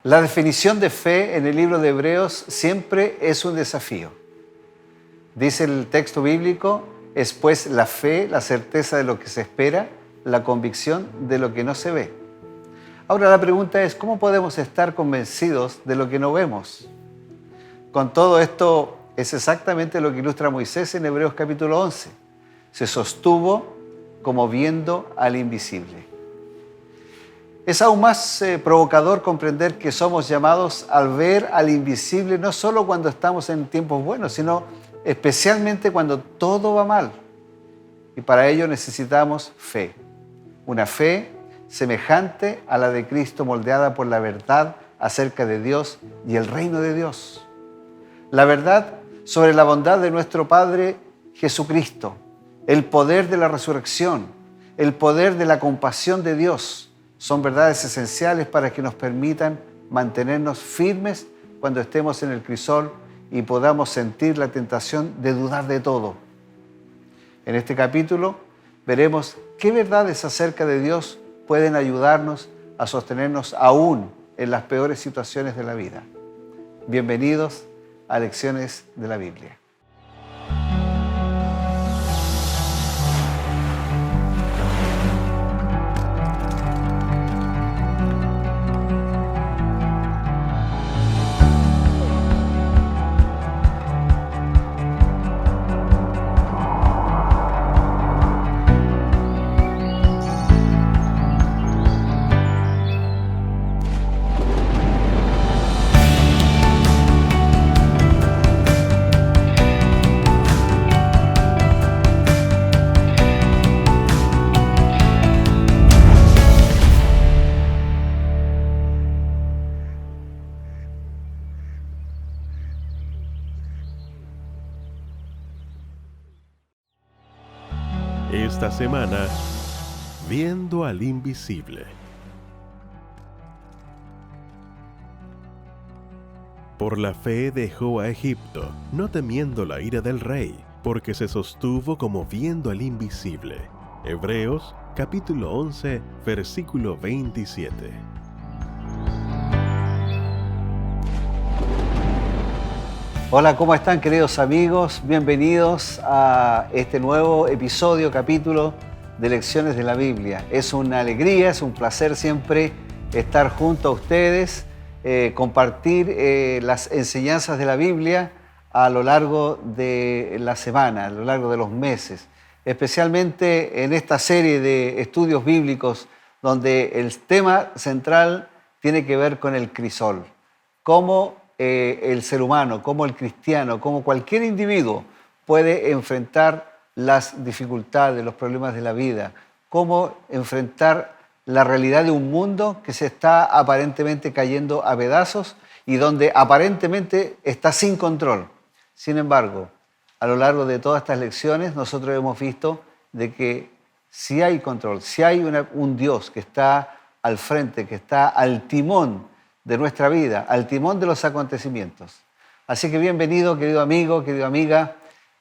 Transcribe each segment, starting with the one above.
La definición de fe en el libro de Hebreos siempre es un desafío. Dice el texto bíblico, es pues la fe, la certeza de lo que se espera, la convicción de lo que no se ve. Ahora la pregunta es, ¿cómo podemos estar convencidos de lo que no vemos? Con todo esto es exactamente lo que ilustra Moisés en Hebreos capítulo 11. Se sostuvo como viendo al invisible. Es aún más provocador comprender que somos llamados al ver al invisible no solo cuando estamos en tiempos buenos, sino especialmente cuando todo va mal. Y para ello necesitamos fe. Una fe semejante a la de Cristo, moldeada por la verdad acerca de Dios y el reino de Dios. La verdad sobre la bondad de nuestro Padre Jesucristo, el poder de la resurrección, el poder de la compasión de Dios, son verdades esenciales para que nos permitan mantenernos firmes cuando estemos en el crisol y podamos sentir la tentación de dudar de todo. En este capítulo veremos qué verdades acerca de Dios pueden ayudarnos a sostenernos aún en las peores situaciones de la vida. Bienvenidos a Lecciones de la Biblia. Esta semana, viendo al invisible. Por la fe dejó a Egipto, no temiendo la ira del rey, porque se sostuvo como viendo al invisible. Hebreos capítulo 11, versículo 27. Hola, ¿cómo están, queridos amigos? Bienvenidos a este nuevo episodio, capítulo de Lecciones de la Biblia. Es una alegría, es un placer siempre estar junto a ustedes, compartir las enseñanzas de la Biblia a lo largo de la semana, a lo largo de los meses, especialmente en esta serie de estudios bíblicos donde el tema central tiene que ver con el crisol. Cómo el ser humano, como el cristiano, como cualquier individuo puede enfrentar las dificultades, los problemas de la vida, cómo enfrentar la realidad de un mundo que se está aparentemente cayendo a pedazos y donde aparentemente está sin control. Sin embargo, a lo largo de todas estas lecciones nosotros hemos visto de que sí hay control, sí hay un Dios que está al frente, que está al timón de nuestra vida, al timón de los acontecimientos. Así que bienvenido, querido amigo, querida amiga,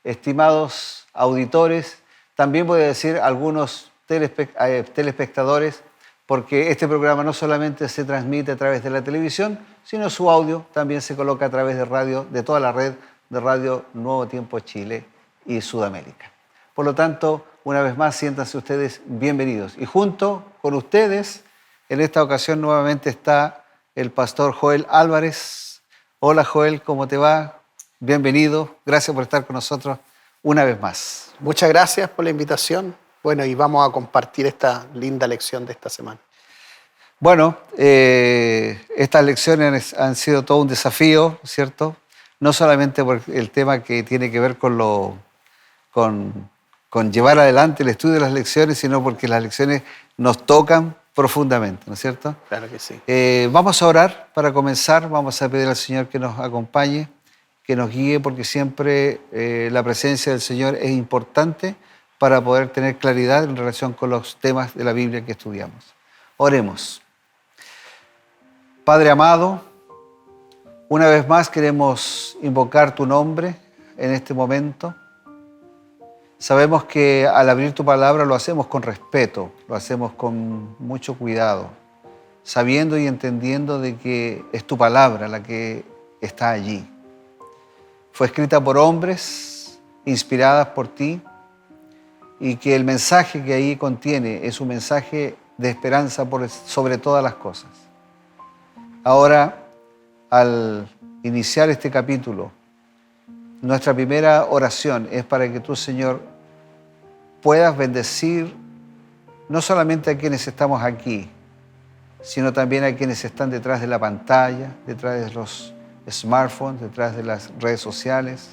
estimados auditores, también voy a decir algunos telespectadores, porque este programa no solamente se transmite a través de la televisión, sino su audio también se coloca a través de radio, de toda la red de Radio Nuevo Tiempo Chile y Sudamérica. Por lo tanto, una vez más, siéntanse ustedes bienvenidos. Y junto con ustedes, en esta ocasión nuevamente está el pastor Joel Álvarez. Hola Joel, ¿cómo te va? Bienvenido, gracias por estar con nosotros una vez más. Muchas gracias por la invitación. Bueno, y vamos a compartir esta linda lección de esta semana. Bueno, estas lecciones han sido todo un desafío, ¿cierto? No solamente por el tema que tiene que ver con llevar adelante el estudio de las lecciones, sino porque las lecciones nos tocan profundamente, ¿no es cierto? Claro que sí. Vamos a orar para comenzar, vamos a pedir al Señor que nos acompañe, que nos guíe, porque siempre la presencia del Señor es importante para poder tener claridad en relación con los temas de la Biblia que estudiamos. Oremos. Padre amado, una vez más queremos invocar tu nombre en este momento. Sabemos que al abrir tu palabra lo hacemos con respeto, lo hacemos con mucho cuidado. sabiendo y entendiendo de que es tu palabra la que está allí. Fue escrita por hombres, inspiradas por ti, y que el mensaje que ahí contiene es un mensaje de esperanza sobre todas las cosas. Ahora, al iniciar este capítulo, nuestra primera oración es para que tú, Señor, puedas bendecir no solamente a quienes estamos aquí, sino también a quienes están detrás de la pantalla, detrás de los smartphones, detrás de las redes sociales,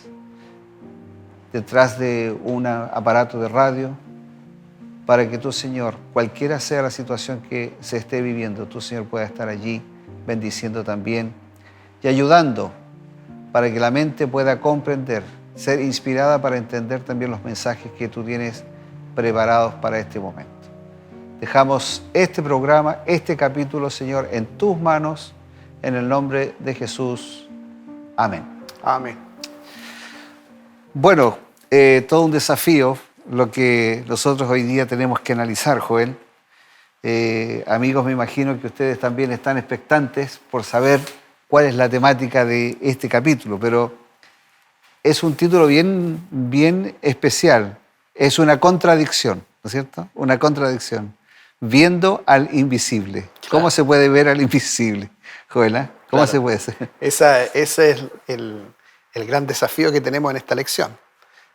detrás de un aparato de radio, para que tú, Señor, cualquiera sea la situación que se esté viviendo, tú, Señor, puedas estar allí bendiciendo también y ayudando para que la mente pueda comprender, ser inspirada para entender también los mensajes que tú tienes preparados para este momento. Dejamos este programa, este capítulo, Señor, en tus manos, en el nombre de Jesús. Amén. Amén. Bueno, todo un desafío lo que nosotros hoy día tenemos que analizar, Joel. Amigos, me imagino que ustedes también están expectantes por saber cuál es la temática de este capítulo, pero es un título bien especial. Es una contradicción, ¿no es cierto? Una contradicción. Viendo al invisible. Claro. ¿Cómo se puede ver al invisible, Joel? ¿Cómo Claro. se puede hacer? Ese es el gran desafío que tenemos en esta lección.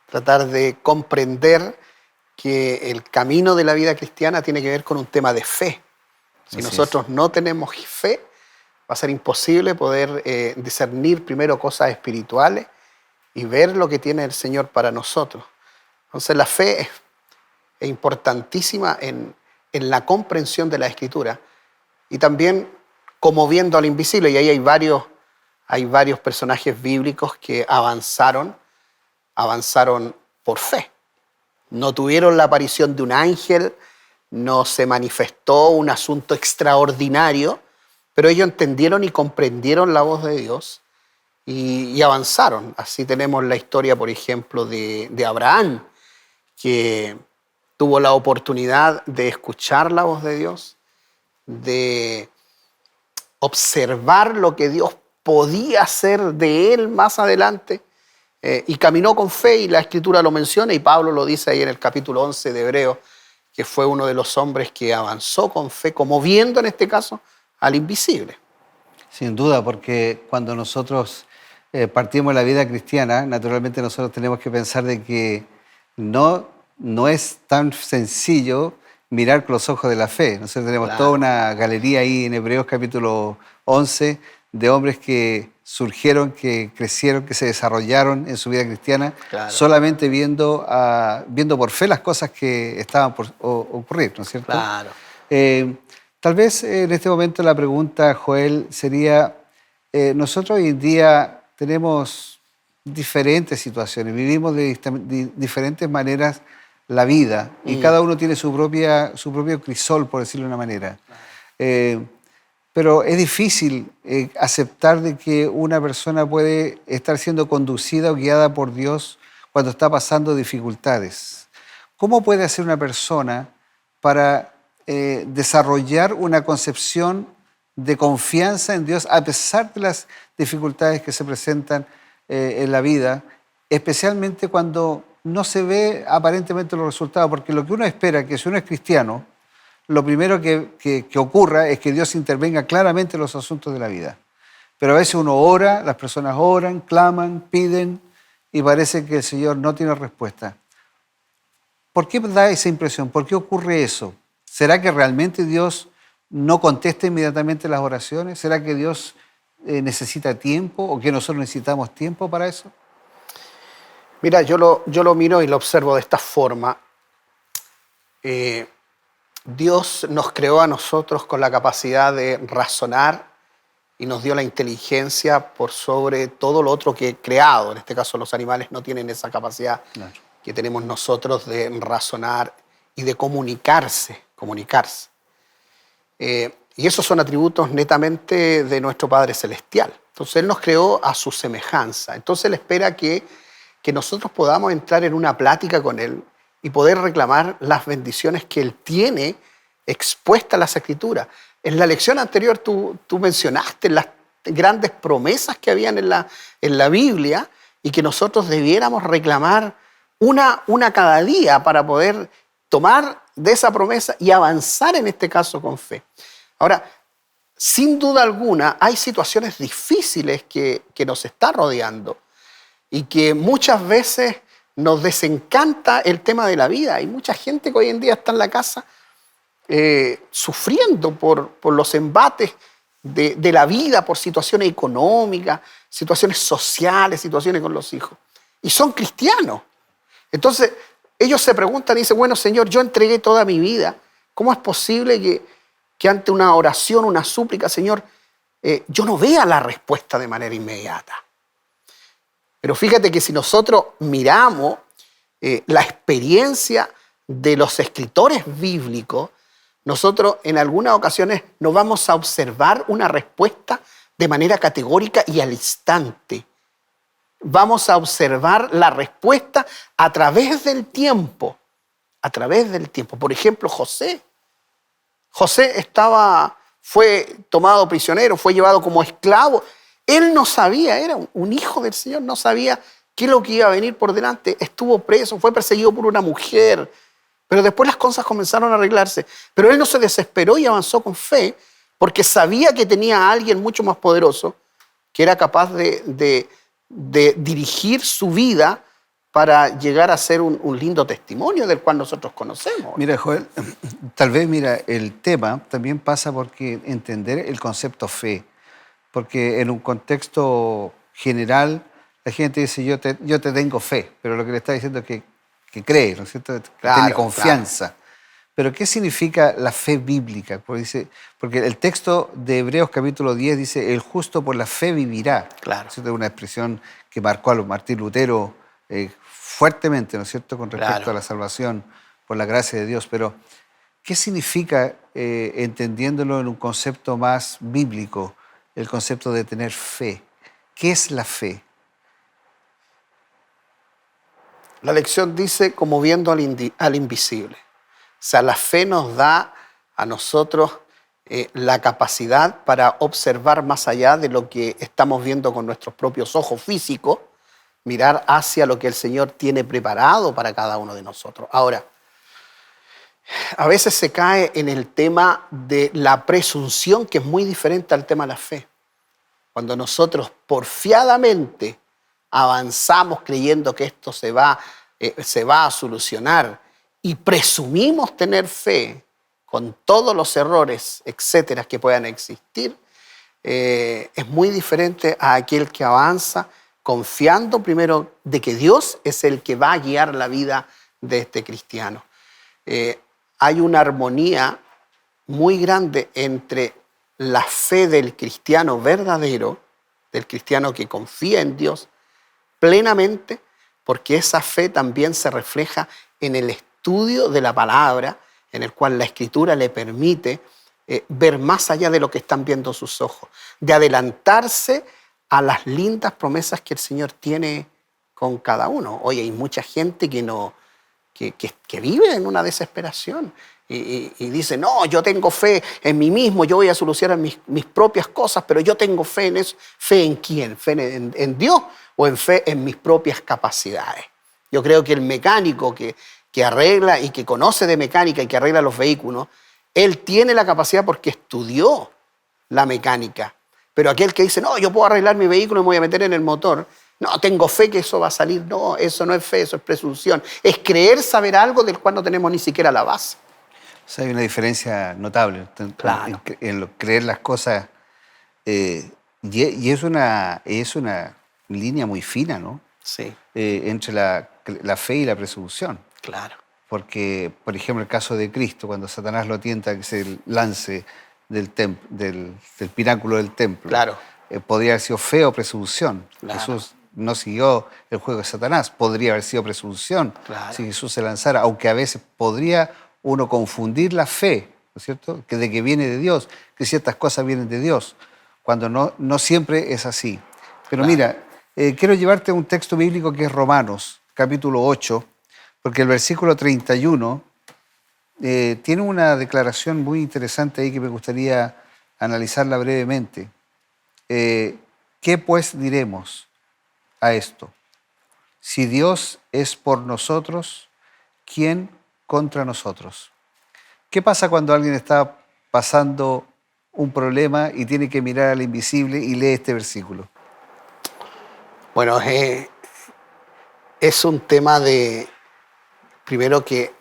Tratar de comprender que el camino de la vida cristiana tiene que ver con un tema de fe. Si Así nosotros no tenemos fe, va a ser imposible poder discernir primero cosas espirituales y ver lo que tiene el Señor para nosotros. Entonces la fe es importantísima en la comprensión de la Escritura y también como viendo al invisible. Y ahí hay varios personajes bíblicos que avanzaron por fe. No tuvieron la aparición de un ángel, no se manifestó un asunto extraordinario, pero ellos entendieron y comprendieron la voz de Dios y avanzaron. Así tenemos la historia, por ejemplo, de Abraham, que tuvo la oportunidad de escuchar la voz de Dios, de observar lo que Dios podía hacer de él más adelante, y caminó con fe, y la Escritura lo menciona, y Pablo lo dice ahí en el capítulo 11 de Hebreos, que fue uno de los hombres que avanzó con fe, como viendo en este caso al invisible. Sin duda, porque cuando nosotros partimos de la vida cristiana, naturalmente nosotros tenemos que pensar de que no es tan sencillo mirar con los ojos de la fe. Nosotros tenemos Claro. toda una galería ahí en Hebreos capítulo 11 de hombres que surgieron, que crecieron, que se desarrollaron en su vida cristiana, Claro. solamente viendo por fe las cosas que estaban por ocurrir, ¿no es cierto? Claro. Tal vez en este momento la pregunta, Joel, sería, nosotros hoy en día tenemos diferentes situaciones, vivimos de diferentes maneras la vida y cada uno tiene su propio crisol, por decirlo de una manera. Pero es difícil aceptar de que una persona puede estar siendo conducida o guiada por Dios cuando está pasando dificultades. ¿Cómo puede hacer una persona para desarrollar una concepción de confianza en Dios a pesar de las dificultades que se presentan en la vida, especialmente cuando no se ve aparentemente los resultados? Porque lo que uno espera, que si uno es cristiano, lo primero que ocurra es que Dios intervenga claramente en los asuntos de la vida. Pero a veces uno ora, las personas oran, claman, piden, y parece que el Señor no tiene respuesta. ¿Por qué da esa impresión? ¿Por qué ocurre eso? ¿Será que realmente Dios no contesta inmediatamente las oraciones? ¿Será que Dios necesita tiempo o que nosotros necesitamos tiempo para eso? Mira, yo lo miro y lo observo de esta forma. Dios nos creó a nosotros con la capacidad de razonar y nos dio la inteligencia por sobre todo lo otro que he creado. En este caso, los animales no tienen esa capacidad Claro. que tenemos nosotros de razonar y de comunicarse. Y esos son atributos netamente de nuestro Padre Celestial. Entonces, Él nos creó a su semejanza. Entonces, Él espera que nosotros podamos entrar en una plática con Él y poder reclamar las bendiciones que Él tiene expuestas en las Escrituras. En la lección anterior tú mencionaste las grandes promesas que habían en la Biblia y que nosotros debiéramos reclamar una cada día para poder tomar de esa promesa y avanzar en este caso con fe. Ahora, sin duda alguna, hay situaciones difíciles que nos está rodeando y que muchas veces nos desencanta el tema de la vida. Hay mucha gente que hoy en día está en la casa sufriendo por los embates de la vida, por situaciones económicas, situaciones sociales, situaciones con los hijos. Y son cristianos. Entonces, ellos se preguntan y dicen, bueno, Señor, yo entregué toda mi vida. ¿Cómo es posible que ante una oración, una súplica, Señor, yo no vea la respuesta de manera inmediata? Pero fíjate que si nosotros miramos la experiencia de los escritores bíblicos, nosotros en algunas ocasiones no vamos a observar una respuesta de manera categórica y al instante. Vamos a observar la respuesta a través del tiempo. A través del tiempo. Por ejemplo, José. José fue tomado prisionero, fue llevado como esclavo. Él no sabía, era un hijo del Señor, no sabía qué es lo que iba a venir por delante. Estuvo preso, fue perseguido por una mujer. Pero después las cosas comenzaron a arreglarse. Pero él no se desesperó y avanzó con fe porque sabía que tenía a alguien mucho más poderoso que era capaz de dirigir su vida para llegar a ser un lindo testimonio del cual nosotros conocemos. Mira, Joel, tal vez, el tema también pasa porque entender el concepto fe. Porque en un contexto general, la gente dice, yo te tengo fe, pero lo que le está diciendo es que cree, ¿no es cierto? Que tiene confianza. Claro. Pero ¿qué significa la fe bíblica? Porque el texto de Hebreos capítulo 10 dice, el justo por la fe vivirá. Claro. Es una expresión que marcó a Martín Lutero fuertemente, ¿no es cierto?, con respecto a la salvación por la gracia de Dios. Pero, ¿qué significa, entendiéndolo en un concepto más bíblico, el concepto de tener fe? ¿Qué es la fe? La lección dice, como viendo al invisible. O sea, la fe nos da a nosotros la capacidad para observar más allá de lo que estamos viendo con nuestros propios ojos físicos, mirar hacia lo que el Señor tiene preparado para cada uno de nosotros. Ahora, a veces se cae en el tema de la presunción, que es muy diferente al tema de la fe. Cuando nosotros porfiadamente avanzamos creyendo que esto se va a solucionar y presumimos tener fe con todos los errores, etcétera, que puedan existir, es muy diferente a aquel que avanza confiando primero de que Dios es el que va a guiar la vida de este cristiano. Hay una armonía muy grande entre la fe del cristiano verdadero, del cristiano que confía en Dios plenamente, porque esa fe también se refleja en el estudio de la palabra, en el cual la Escritura le permite ver más allá de lo que están viendo sus ojos, de adelantarse a las lindas promesas que el Señor tiene con cada uno. Oye, hay mucha gente que vive en una desesperación y dice, no, yo tengo fe en mí mismo, yo voy a solucionar mis propias cosas, pero yo tengo fe en eso. ¿Fe en quién? ¿Fe en Dios o en fe en mis propias capacidades? Yo creo que el mecánico que arregla y que conoce de mecánica y que arregla los vehículos, él tiene la capacidad porque estudió la mecánica. Pero aquel que dice, no, yo puedo arreglar mi vehículo y me voy a meter en el motor, no, tengo fe que eso va a salir. No, eso no es fe, eso es presunción. Es creer saber algo del cual no tenemos ni siquiera la base. O sea, hay una diferencia notable en creer las cosas. Y es una línea muy fina, ¿no? Sí. Entre la fe y la presunción. Claro. Porque, por ejemplo, el caso de Cristo, cuando Satanás lo tienta que se lance del pináculo del templo. Claro. Podría haber sido fe o presunción. Claro. Jesús no siguió el juego de Satanás. Podría haber sido presunción si Jesús se lanzara, aunque a veces podría uno confundir la fe, ¿no es cierto?, de que viene de Dios, que ciertas cosas vienen de Dios, cuando no siempre es así. Pero mira, quiero llevarte a un texto bíblico que es Romanos, capítulo 8, porque el versículo 31 tiene una declaración muy interesante ahí que me gustaría analizarla brevemente. ¿Qué pues diremos a esto? Si Dios es por nosotros, ¿quién contra nosotros? ¿Qué pasa cuando alguien está pasando un problema y tiene que mirar al invisible y lee este versículo? Bueno, es un tema de, primero que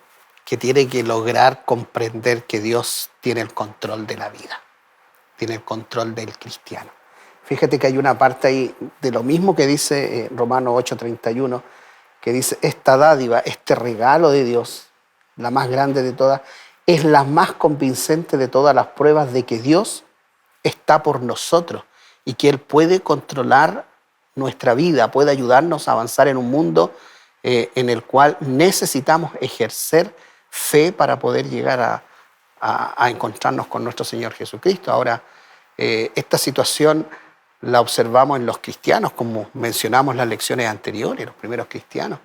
tiene que lograr comprender que Dios tiene el control de la vida, tiene el control del cristiano. Fíjate que hay una parte ahí de lo mismo que dice Romanos 8:31, que dice, esta dádiva, este regalo de Dios, la más grande de todas, es la más convincente de todas las pruebas de que Dios está por nosotros y que Él puede controlar nuestra vida, puede ayudarnos a avanzar en un mundo en el cual necesitamos ejercer fe para poder llegar a encontrarnos con nuestro Señor Jesucristo. Ahora, esta situación la observamos en los cristianos, como mencionamos en las lecciones anteriores, los primeros cristianos,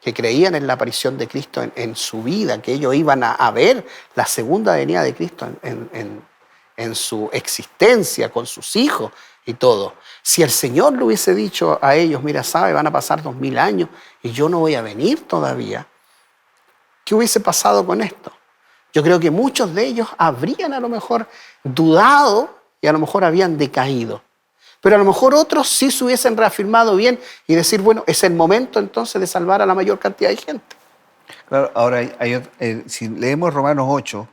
que creían en la aparición de Cristo en su vida, que ellos iban a ver la segunda venida de Cristo en su existencia, con sus hijos y todo. Si el Señor le hubiese dicho a ellos, mira, sabe, van a pasar 2000 años y yo no voy a venir todavía, ¿qué hubiese pasado con esto? Yo creo que muchos de ellos habrían a lo mejor dudado y a lo mejor habían decaído. Pero a lo mejor otros sí se hubiesen reafirmado bien y decir, bueno, es el momento entonces de salvar a la mayor cantidad de gente. Claro, ahora, si leemos Romanos 8,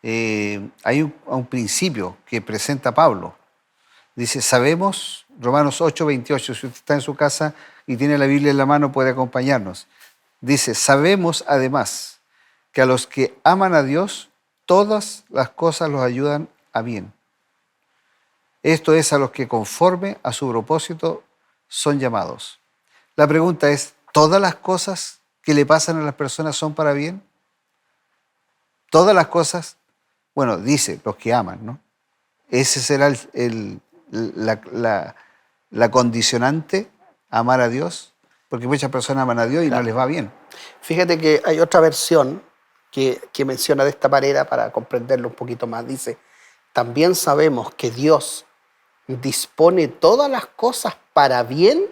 hay un principio que presenta Pablo. Dice, sabemos, Romanos 8:28, si usted está en su casa y tiene la Biblia en la mano, puede acompañarnos. Dice, sabemos además que a los que aman a Dios, todas las cosas los ayudan a bien. Esto es a los que conforme a su propósito son llamados. La pregunta es, ¿todas las cosas que le pasan a las personas son para bien? Todas las cosas, bueno, dice los que aman, ¿no? Ese será la condicionante, amar a Dios, porque muchas personas aman a Dios y claro, no les va bien. Fíjate que hay otra versión que menciona de esta manera para comprenderlo un poquito más. Dice, también sabemos que Dios dispone todas las cosas para bien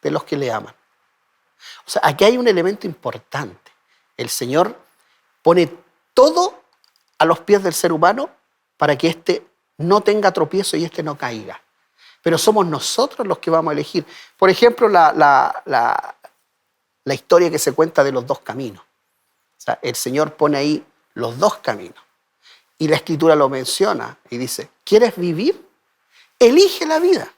de los que le aman. O sea, aquí hay un elemento importante. El Señor pone todo a los pies del ser humano para que éste no tenga tropiezo y éste no caiga. Pero somos nosotros los que vamos a elegir. Por ejemplo, la historia que se cuenta de los dos caminos. O sea, el Señor pone ahí los dos caminos. Y la Escritura lo menciona y dice, ¿quieres vivir? Elige la vida,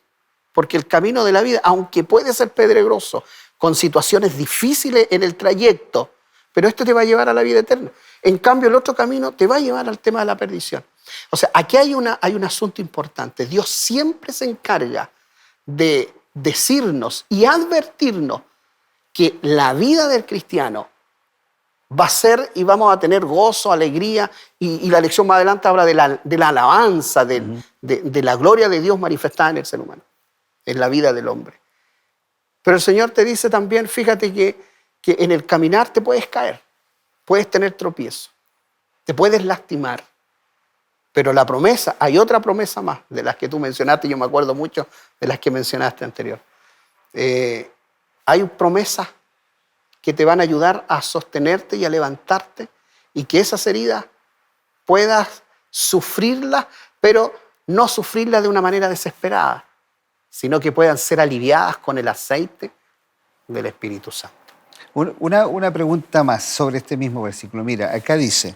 porque el camino de la vida, aunque puede ser pedregoso, con situaciones difíciles en el trayecto, pero esto te va a llevar a la vida eterna. En cambio, el otro camino te va a llevar al tema de la perdición. O sea, aquí hay un asunto importante. Dios siempre se encarga de decirnos y advertirnos que la vida del cristiano va a ser y vamos a tener gozo, alegría, y la lección más adelante habla de la alabanza, de la gloria de Dios manifestada en el ser humano, en la vida del hombre. Pero el Señor te dice también, fíjate que en el caminar te puedes caer, puedes tener tropiezo, te puedes lastimar, pero la promesa, hay otra promesa más de las que tú mencionaste, yo me acuerdo mucho de las que mencionaste anterior. Hay promesas que te van a ayudar a sostenerte y a levantarte y que esas heridas puedas sufrirlas, pero no sufrirlas de una manera desesperada, sino que puedan ser aliviadas con el aceite del Espíritu Santo. Una pregunta más sobre este mismo versículo. Mira, acá dice,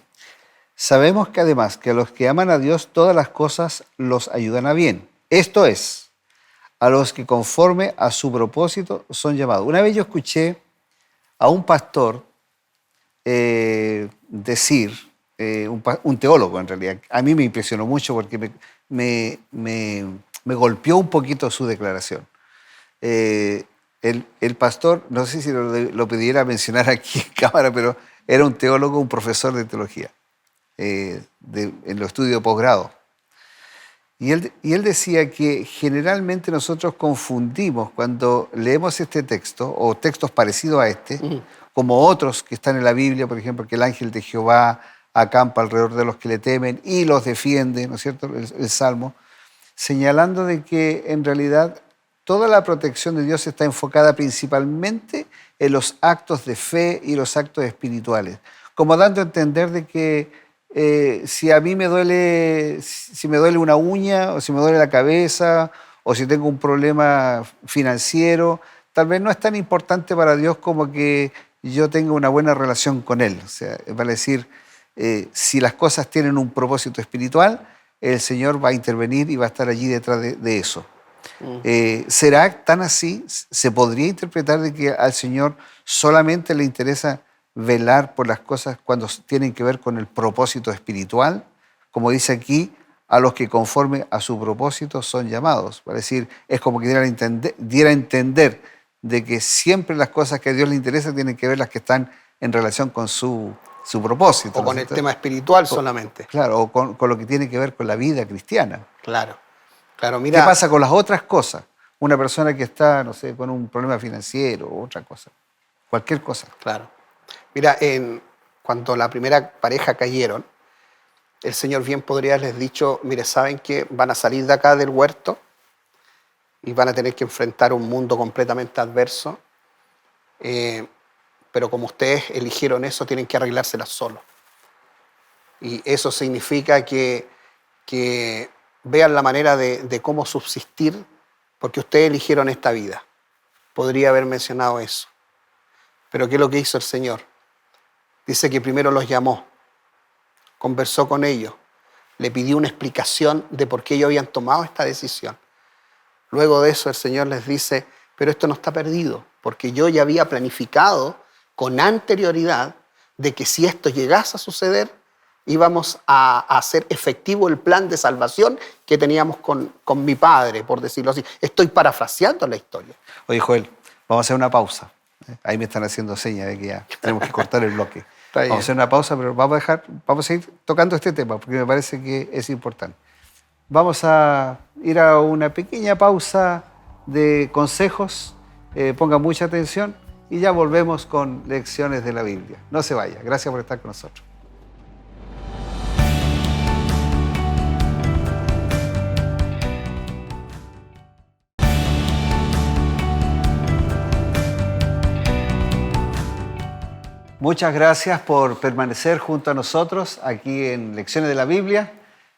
sabemos que además que a los que aman a Dios todas las cosas los ayudan a bien. Esto es, a los que conforme a su propósito son llamados. Una vez yo escuché a un pastor decir, un teólogo en realidad, a mí me impresionó mucho porque me golpeó un poquito su declaración. El pastor, no sé si lo pudiera mencionar aquí en cámara, pero era un teólogo, un profesor de teología, en los estudios de posgrado. Y él decía que generalmente nosotros confundimos cuando leemos este texto o textos parecidos a este, como otros que están en la Biblia, por ejemplo, que el ángel de Jehová acampa alrededor de los que le temen y los defiende, ¿no es cierto?, el Salmo, señalando de que en realidad toda la protección de Dios está enfocada principalmente en los actos de fe y los actos espirituales, como dando a entender de que si a mí me duele una uña, o si me duele la cabeza, o si tengo un problema financiero, tal vez no es tan importante para Dios como que yo tenga una buena relación con Él. O sea, vale decir, si las cosas tienen un propósito espiritual, el Señor va a intervenir y va a estar allí detrás de eso. ¿Será tan así? ¿Se podría interpretar de que al Señor solamente le interesa velar por las cosas cuando tienen que ver con el propósito espiritual? Como dice aquí, a los que conforme a su propósito son llamados. Es decir, es como que diera a entender de que siempre las cosas que a Dios le interesan tienen que ver las que están en relación con su propósito. O con el tema espiritual solamente. Claro, o con lo que tiene que ver con la vida cristiana. Claro, mira. ¿Qué pasa con las otras cosas? Una persona que está, no sé, con un problema financiero o otra cosa. Cualquier cosa. Claro. Mira, cuando la primera pareja cayeron, el Señor bien podría haberles dicho, mire, ¿saben qué? Van a salir de acá del huerto y van a tener que enfrentar un mundo completamente adverso, pero como ustedes eligieron eso, tienen que arreglárselas solos. Y eso significa que vean la manera de cómo subsistir, porque ustedes eligieron esta vida. Podría haber mencionado eso. Pero ¿qué es lo que hizo el Señor? Dice que primero los llamó, conversó con ellos, le pidió una explicación de por qué ellos habían tomado esta decisión. Luego de eso el Señor les dice, pero esto no está perdido, porque yo ya había planificado con anterioridad de que si esto llegase a suceder, íbamos a hacer efectivo el plan de salvación que teníamos con mi padre, por decirlo así. Estoy parafraseando la historia. Oye, Joel, vamos a hacer una pausa. Ahí me están haciendo señas de que ya tenemos que cortar el bloque. Vamos a hacer una pausa, pero vamos a seguir tocando este tema porque me parece que es importante. Vamos a ir a una pequeña pausa de consejos. Pongan mucha atención y ya volvemos con lecciones de la Biblia. No se vaya. Gracias por estar con nosotros. Muchas gracias por permanecer junto a nosotros aquí en Lecciones de la Biblia.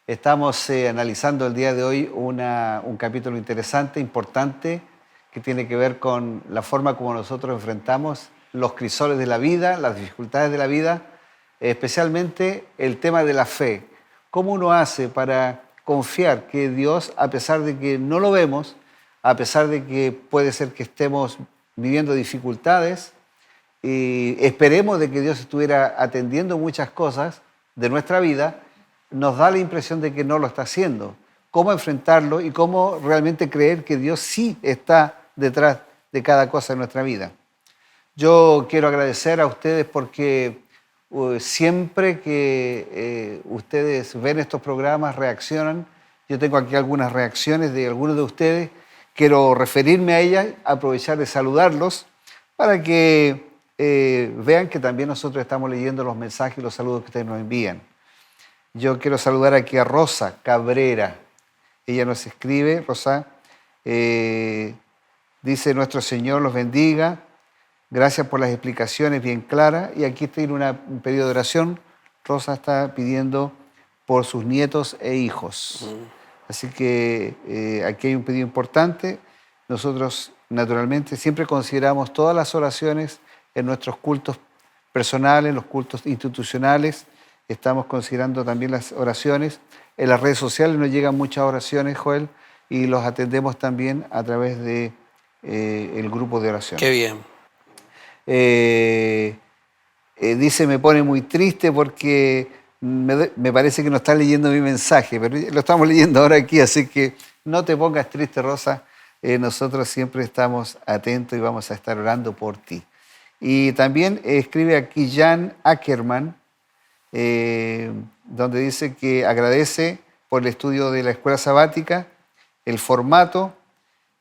Estamos analizando el día de hoy un capítulo interesante, importante, que tiene que ver con la forma como nosotros enfrentamos los crisoles de la vida, las dificultades de la vida, especialmente el tema de la fe. ¿Cómo uno hace para confiar que Dios, a pesar de que no lo vemos, a pesar de que puede ser que estemos viviendo dificultades, y esperemos de que Dios estuviera atendiendo muchas cosas de nuestra vida, nos da la impresión de que no lo está haciendo? ¿Cómo enfrentarlo y cómo realmente creer que Dios sí está detrás de cada cosa de nuestra vida? Yo quiero agradecer a ustedes porque siempre que ustedes ven estos programas, reaccionan. Yo tengo aquí algunas reacciones de algunos de ustedes. Quiero referirme a ellas, aprovechar de saludarlos para que vean que también nosotros estamos leyendo los mensajes y los saludos que ustedes nos envían. Yo quiero saludar aquí a Rosa Cabrera. Ella nos escribe, Rosa, dice: nuestro Señor los bendiga, gracias por las explicaciones bien claras. Y aquí tiene un pedido de oración. Rosa está pidiendo por sus nietos e hijos. Así que aquí hay un pedido importante. Nosotros, naturalmente, siempre consideramos todas las oraciones en nuestros cultos personales, en los cultos institucionales. Estamos considerando también las oraciones. En las redes sociales nos llegan muchas oraciones, Joel, y los atendemos también a través de el grupo de oración. Qué bien. Dice, me pone muy triste porque me parece que no está leyendo mi mensaje, pero lo estamos leyendo ahora aquí, así que no te pongas triste, Rosa. Nosotros siempre estamos atentos y vamos a estar orando por ti. Y también escribe aquí Jan Ackerman, donde dice que agradece por el estudio de la escuela sabática, el formato,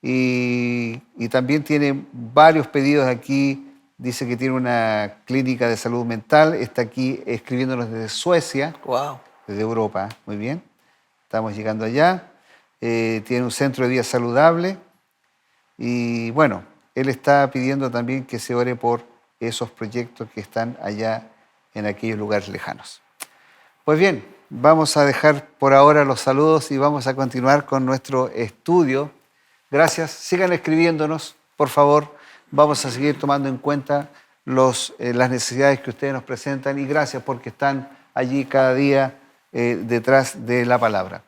y también tiene varios pedidos aquí dice que tiene una clínica de salud mental, está aquí escribiéndonos desde Suecia, Wow. desde Europa, muy bien, estamos llegando allá, tiene un centro de vida saludable y bueno, él está pidiendo también que se ore por esos proyectos que están allá en aquellos lugares lejanos. Pues bien, vamos a dejar por ahora los saludos y vamos a continuar con nuestro estudio. Gracias, sigan escribiéndonos, por favor. Vamos a seguir tomando en cuenta las necesidades que ustedes nos presentan y gracias porque están allí cada día detrás de la palabra.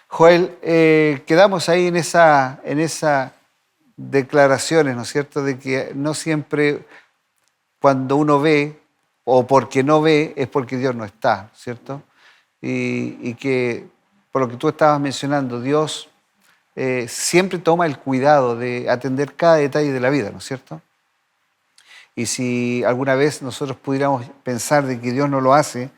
Joel, quedamos ahí en esa declaraciones, ¿no es cierto?, de que no siempre cuando uno ve o porque no ve es porque Dios no está, ¿cierto? Y que por lo que tú estabas mencionando, Dios siempre toma el cuidado de atender cada detalle de la vida, ¿no es cierto? Y si alguna vez nosotros pudiéramos pensar de que Dios no lo hace,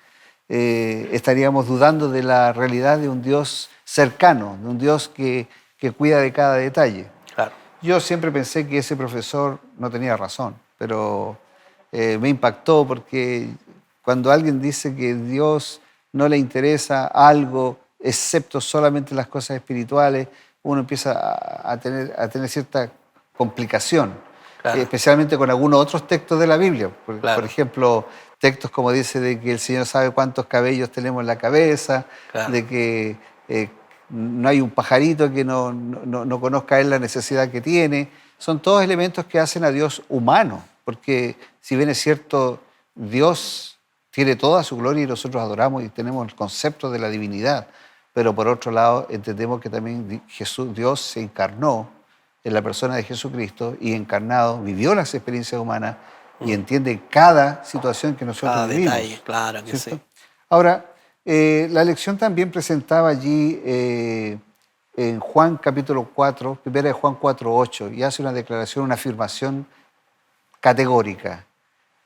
estaríamos dudando de la realidad de un Dios cercano, de un Dios que cuida de cada detalle. Claro. Yo siempre pensé que ese profesor no tenía razón, pero me impactó porque cuando alguien dice que Dios no le interesa algo excepto solamente las cosas espirituales, uno empieza a tener cierta complicación, Claro. especialmente con algunos otros textos de la Biblia. Claro. Por ejemplo, textos como dice de que el Señor sabe cuántos cabellos tenemos en la cabeza, Claro. de que no hay un pajarito que no conozca él la necesidad que tiene. Son todos elementos que hacen a Dios humano, porque si bien es cierto, Dios tiene toda su gloria y nosotros adoramos y tenemos el concepto de la divinidad, pero por otro lado entendemos que también Dios se encarnó en la persona de Jesucristo y encarnado vivió las experiencias humanas y entiende cada situación que nosotros Cada vivimos. detalle, claro que ¿Cierto? sí. Ahora, la lección también presentaba allí en Juan capítulo 4, primera de Juan 4:8, y hace una declaración, una afirmación categórica,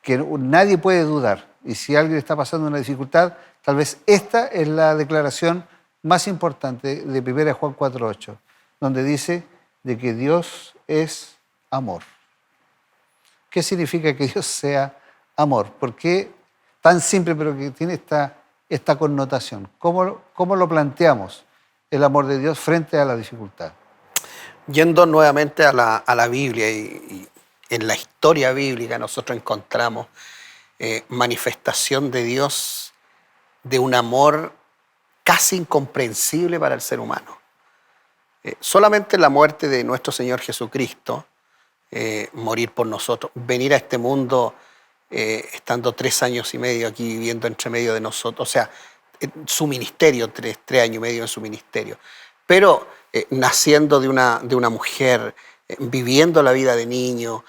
que nadie puede dudar. Y si alguien está pasando una dificultad, tal vez esta es la declaración más importante de primera de Juan 4:8, donde dice de que Dios es amor. ¿Qué significa que Dios sea amor? ¿Por qué tan simple pero que tiene esta connotación? ¿Cómo lo planteamos el amor de Dios frente a la dificultad? Yendo nuevamente a la Biblia y en la historia bíblica nosotros encontramos manifestación de Dios de un amor casi incomprensible para el ser humano. Solamente la muerte de nuestro Señor Jesucristo, morir por nosotros, venir a este mundo estando 3 años y medio aquí viviendo entre medio de nosotros, o sea, su ministerio, 3 años y medio en su ministerio, pero naciendo de una mujer, viviendo la vida de niño,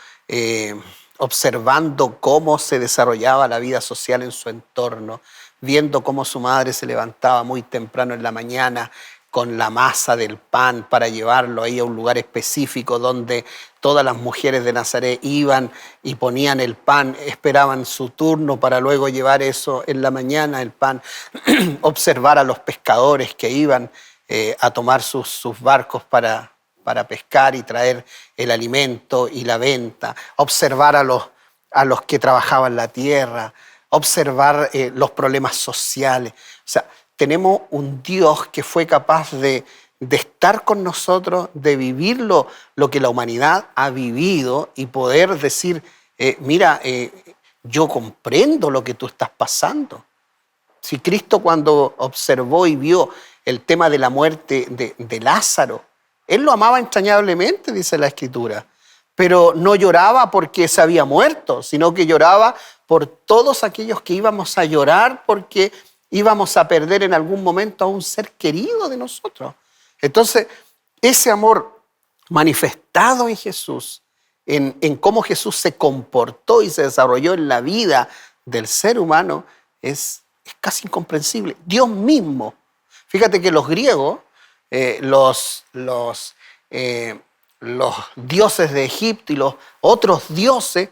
observando cómo se desarrollaba la vida social en su entorno, viendo cómo su madre se levantaba muy temprano en la mañana con la masa del pan para llevarlo ahí a un lugar específico donde todas las mujeres de Nazaret iban y ponían el pan, esperaban su turno para luego llevar eso en la mañana, el pan, observar a los pescadores que iban a tomar sus barcos para pescar y traer el alimento y la venta, observar a los que trabajaban la tierra, observar los problemas sociales. O sea, tenemos un Dios que fue capaz de estar con nosotros, de vivir lo que la humanidad ha vivido y poder decir, mira, yo comprendo lo que tú estás pasando. Si Cristo cuando observó y vio el tema de la muerte de Lázaro, Él lo amaba entrañablemente, dice la Escritura, pero no lloraba porque se había muerto, sino que lloraba por todos aquellos que íbamos a llorar porque íbamos a perder en algún momento a un ser querido de nosotros. Entonces, ese amor manifestado en Jesús, en cómo Jesús se comportó y se desarrolló en la vida del ser humano, es casi incomprensible. Dios mismo. Fíjate que los griegos, los dioses de Egipto y los otros dioses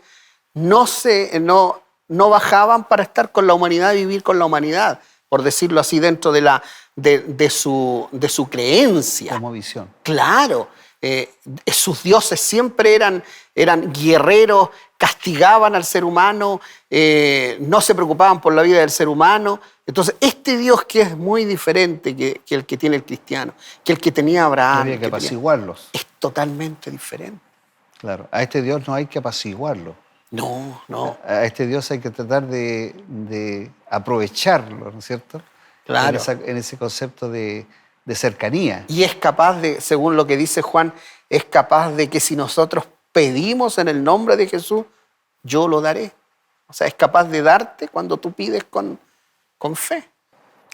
no bajaban para estar con la humanidad y vivir con la humanidad, por decirlo así, dentro de su creencia. Como visión. Claro, sus dioses siempre eran guerreros, castigaban al ser humano, no se preocupaban por la vida del ser humano. Entonces, este Dios que es muy diferente que el que tiene el cristiano, que el que tenía Abraham, Había que apaciguarlos. es totalmente diferente. Claro, a este Dios no hay que apaciguarlo. No, no. A este Dios hay que tratar de aprovecharlo, ¿no es cierto? Claro. En ese concepto de cercanía. Y es capaz de, según lo que dice Juan, es capaz de que si nosotros pedimos en el nombre de Jesús, yo lo daré. O sea, es capaz de darte cuando tú pides con fe.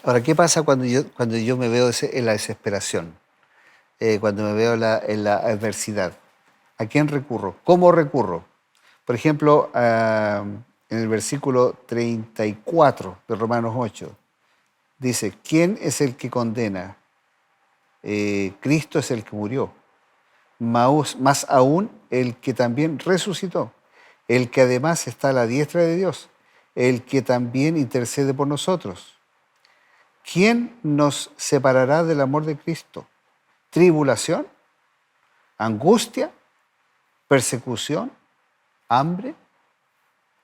Ahora, ¿qué pasa cuando yo me veo en la desesperación? Cuando me veo en la adversidad. ¿A quién recurro? ¿Cómo recurro? Por ejemplo, en el versículo 34 de Romanos 8, dice, ¿quién es el que condena? Cristo es el que murió. Más aún, el que también resucitó, el que además está a la diestra de Dios, el que también intercede por nosotros. ¿Quién nos separará del amor de Cristo? ¿Tribulación? ¿Angustia? ¿Persecución? ¿Hambre?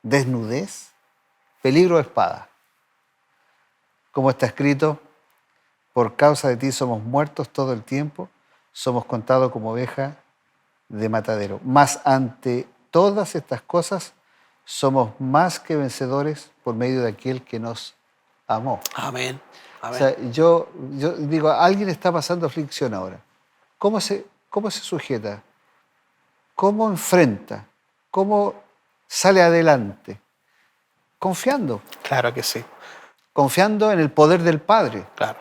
¿Desnudez? ¿Peligro de espada? Como está escrito, por causa de ti somos muertos todo el tiempo, somos contados como ovejas de matadero. Mas ante todas estas cosas somos más que vencedores por medio de aquel que nos amó. Amén. Amén. O sea, yo digo, alguien está pasando aflicción ahora. ¿Cómo se sujeta? ¿Cómo enfrenta? ¿Cómo sale adelante? Confiando. Claro que sí. Confiando en el poder del Padre. Claro.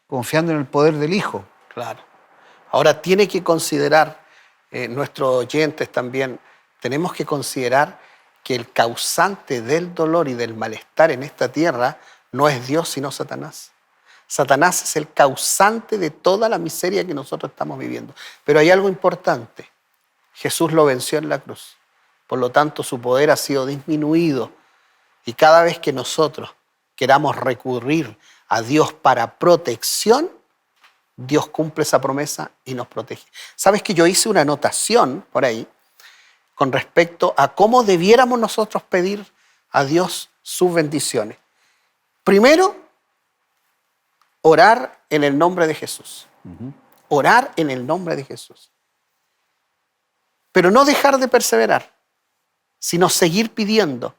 Confiando en el poder del Hijo. Claro. Ahora tiene que considerar, nuestros oyentes también, tenemos que considerar que el causante del dolor y del malestar en esta tierra no es Dios, sino Satanás. Satanás es el causante de toda la miseria que nosotros estamos viviendo. Pero hay algo importante. Jesús lo venció en la cruz. Por lo tanto, su poder ha sido disminuido. Y cada vez que nosotros queramos recurrir a Dios para protección, Dios cumple esa promesa y nos protege. ¿Sabes que yo hice una anotación por ahí con respecto a cómo debiéramos nosotros pedir a Dios sus bendiciones? Primero, orar en el nombre de Jesús. Orar en el nombre de Jesús. Pero no dejar de perseverar, sino seguir pidiendo.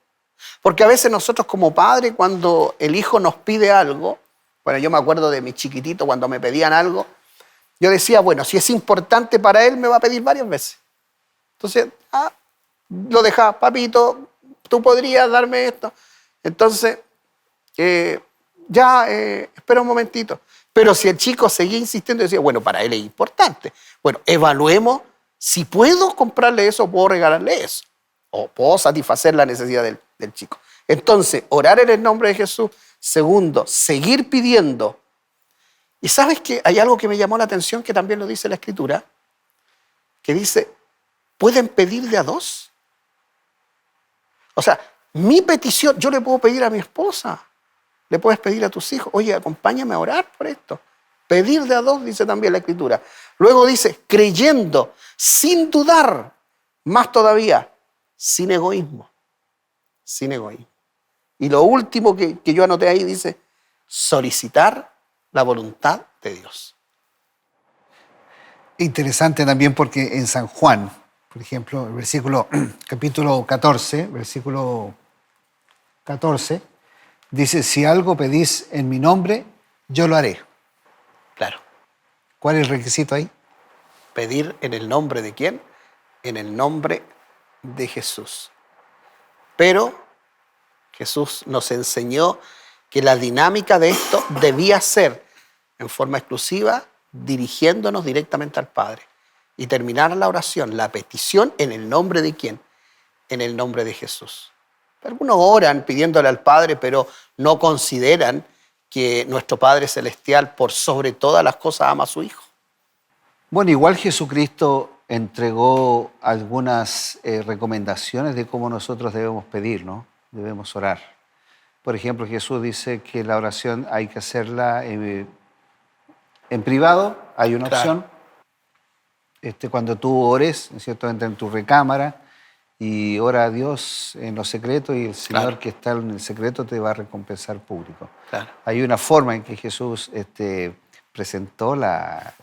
Porque a veces nosotros como padres, cuando el hijo nos pide algo, bueno, yo me acuerdo de mi chiquitito cuando me pedían algo, yo decía, bueno, si es importante para él, me va a pedir varias veces. Entonces, lo dejaba, papito, tú podrías darme esto. Entonces, espera un momentito. Pero si el chico seguía insistiendo, decía, bueno, para él es importante. Bueno, evaluemos si puedo comprarle eso o puedo regalarle eso. O puedo satisfacer la necesidad del chico. Entonces, orar en el nombre de Jesús. Segundo, seguir pidiendo. Y ¿sabes qué? Hay algo que me llamó la atención, que también lo dice la Escritura, que dice, ¿pueden pedir de a dos? O sea, mi petición, yo le puedo pedir a mi esposa, le puedes pedir a tus hijos, oye, acompáñame a orar por esto. Pedir de a dos, dice también la Escritura. Luego dice, creyendo, sin dudar, más todavía, sin egoísmo. Sin egoísmo. Y lo último que yo anoté ahí dice, solicitar la voluntad de Dios. Interesante también porque en San Juan, por ejemplo, el capítulo 14, versículo 14, dice, si algo pedís en mi nombre, yo lo haré. Claro. ¿Cuál es el requisito ahí? Pedir en el nombre de ¿quién? En el nombre de Jesús. Pero Jesús nos enseñó que la dinámica de esto debía ser en forma exclusiva dirigiéndonos directamente al Padre y terminar la oración, la petición, en el nombre de ¿quién? En el nombre de Jesús. Algunos oran pidiéndole al Padre, pero no consideran que nuestro Padre Celestial por sobre todas las cosas ama a su Hijo. Bueno, igual Jesucristo entregó algunas recomendaciones de cómo nosotros debemos pedir, ¿no? Debemos orar. Por ejemplo, Jesús dice que la oración hay que hacerla en privado, hay una opción. cuando tú ores, ¿no es cierto? Entra en tu recámara y ora a Dios en lo secreto y el Señor Claro. que está en el secreto te va a recompensar público. Claro. Hay una forma en que Jesús presentó la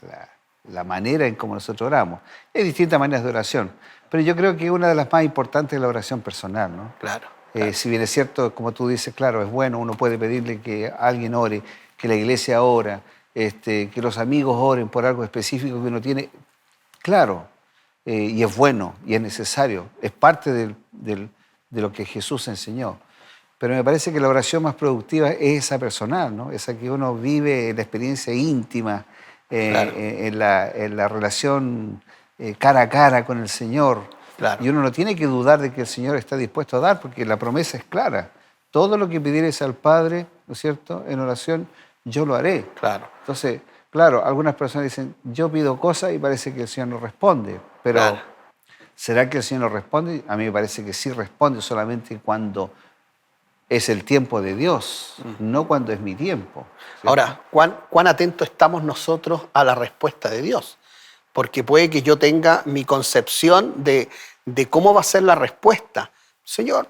manera en cómo nosotros oramos. Hay distintas maneras de oración, pero yo creo que una de las más importantes es la oración personal, ¿no? Claro. Si bien es cierto, como tú dices, claro, es bueno, uno puede pedirle que alguien ore, que la iglesia ora, que los amigos oren por algo específico que uno tiene. Claro, y es bueno, y es necesario, es parte de lo que Jesús enseñó. Pero me parece que la oración más productiva es esa personal, ¿no? Esa que uno vive en la experiencia íntima, Claro. en la relación cara a cara con el Señor. Claro. Y uno no tiene que dudar de que el Señor está dispuesto a dar, porque la promesa es clara. Todo lo que pidieres al Padre, ¿no es cierto?, en oración, yo lo haré. Claro. Entonces, claro, algunas personas dicen, yo pido cosas y parece que el Señor no responde. Pero, Claro. ¿será que el Señor no responde? A mí me parece que sí responde solamente cuando es el tiempo de Dios, no cuando es mi tiempo. ¿Cierto? Ahora, ¿cuán atentos estamos nosotros a la respuesta de Dios? Porque puede que yo tenga mi concepción de cómo va a ser la respuesta. Señor,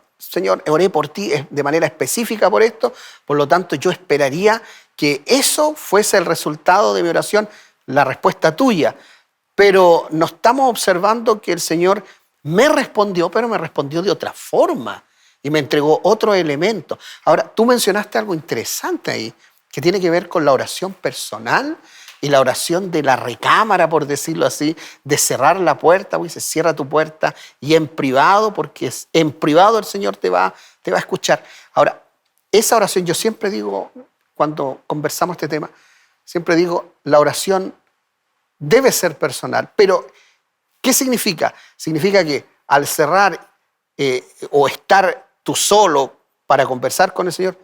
oré por ti de manera específica por esto, por lo tanto yo esperaría que eso fuese el resultado de mi oración, la respuesta tuya. Pero no estamos observando que el Señor me respondió, pero me respondió de otra forma y me entregó otro elemento. Ahora, tú mencionaste algo interesante ahí, que tiene que ver con la oración personal y la oración de la recámara, por decirlo así, de cerrar la puerta, pues se cierra tu puerta y en privado, porque en privado el Señor te va a escuchar. Ahora, esa oración, yo siempre digo, cuando conversamos este tema, siempre digo, la oración debe ser personal, pero ¿qué significa? Significa que al cerrar o estar tú solo para conversar con el Señor,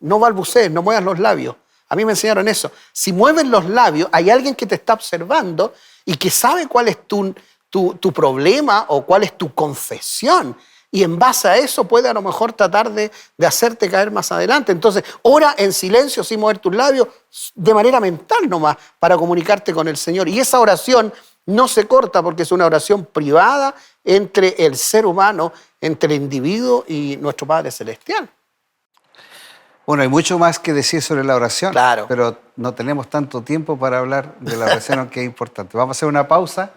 no balbucees, no muevas los labios. A mí me enseñaron eso. Si mueves los labios, hay alguien que te está observando y que sabe cuál es tu problema o cuál es tu confesión. Y en base a eso puede a lo mejor tratar de hacerte caer más adelante. Entonces, ora en silencio, sin mover tus labios, de manera mental nomás, para comunicarte con el Señor. Y esa oración no se corta porque es una oración privada entre el ser humano, entre el individuo y nuestro Padre Celestial. Bueno, hay mucho más que decir sobre la oración, Claro. pero no tenemos tanto tiempo para hablar de la oración, aunque es importante. Vamos a hacer una pausa,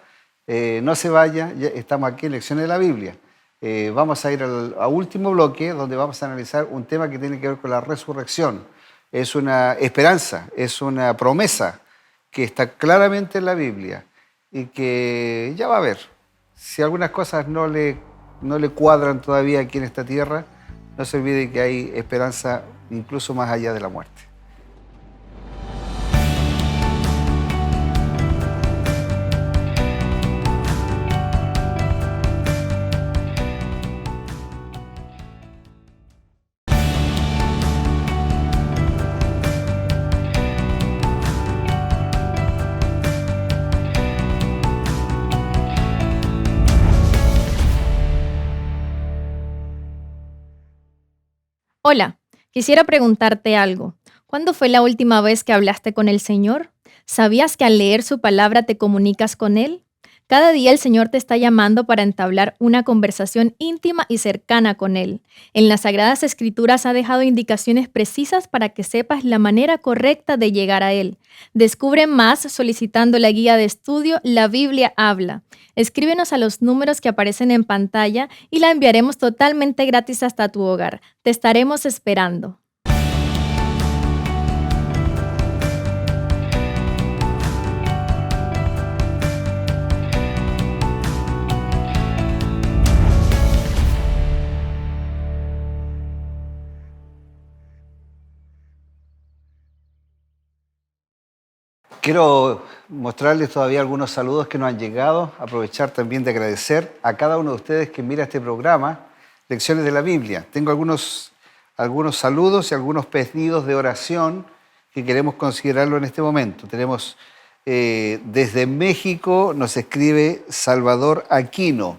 no se vaya, ya estamos aquí en Lecciones de la Biblia. Vamos a ir al último bloque, donde vamos a analizar un tema que tiene que ver con la resurrección. Es una esperanza, es una promesa que está claramente en la Biblia y que ya va a ver. Si algunas cosas no le cuadran todavía aquí en esta tierra, no se olvide que hay esperanza incluso más allá de la muerte. Hola, quisiera preguntarte algo. ¿Cuándo fue la última vez que hablaste con el Señor? ¿Sabías que al leer su palabra te comunicas con Él? Cada día el Señor te está llamando para entablar una conversación íntima y cercana con Él. En las Sagradas Escrituras ha dejado indicaciones precisas para que sepas la manera correcta de llegar a Él. Descubre más solicitando la guía de estudio La Biblia Habla. Escríbenos a los números que aparecen en pantalla y la enviaremos totalmente gratis hasta tu hogar. Te estaremos esperando. Quiero mostrarles todavía algunos saludos que nos han llegado, aprovechar también de agradecer a cada uno de ustedes que mira este programa, Lecciones de la Biblia. Tengo algunos saludos y algunos pedidos de oración que queremos considerarlo en este momento. Tenemos desde México, nos escribe Salvador Aquino.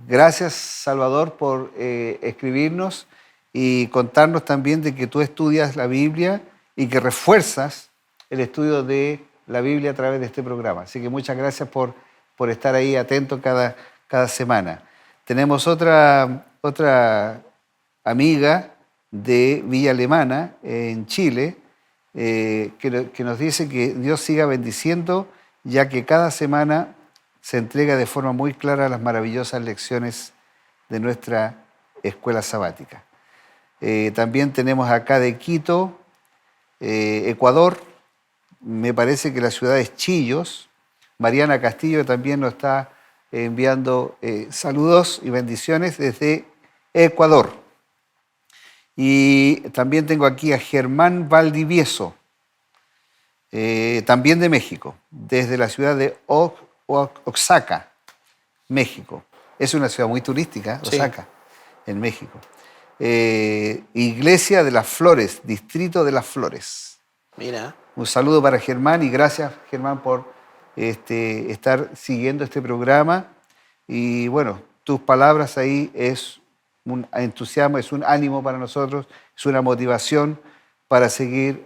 Gracias, Salvador, por escribirnos y contarnos también de que tú estudias la Biblia y que refuerzas el estudio de la Biblia a través de este programa. Así que muchas gracias por estar ahí atento cada semana. Tenemos otra amiga de Villa Alemana, en Chile, que nos dice que Dios siga bendiciendo, ya que cada semana se entrega de forma muy clara las maravillosas lecciones de nuestra escuela sabática. También tenemos acá de Quito, Ecuador, me parece que la ciudad es Chillos. Mariana Castillo también nos está enviando saludos y bendiciones desde Ecuador. Y también tengo aquí a Germán Valdivieso, también de México, desde la ciudad de Oaxaca, México. Es una ciudad muy turística, Oaxaca, sí, en México. Iglesia de las Flores, Distrito de las Flores. Mira. Un saludo para Germán y gracias, Germán, por estar siguiendo este programa. Y bueno, tus palabras ahí es un entusiasmo, es un ánimo para nosotros, es una motivación para seguir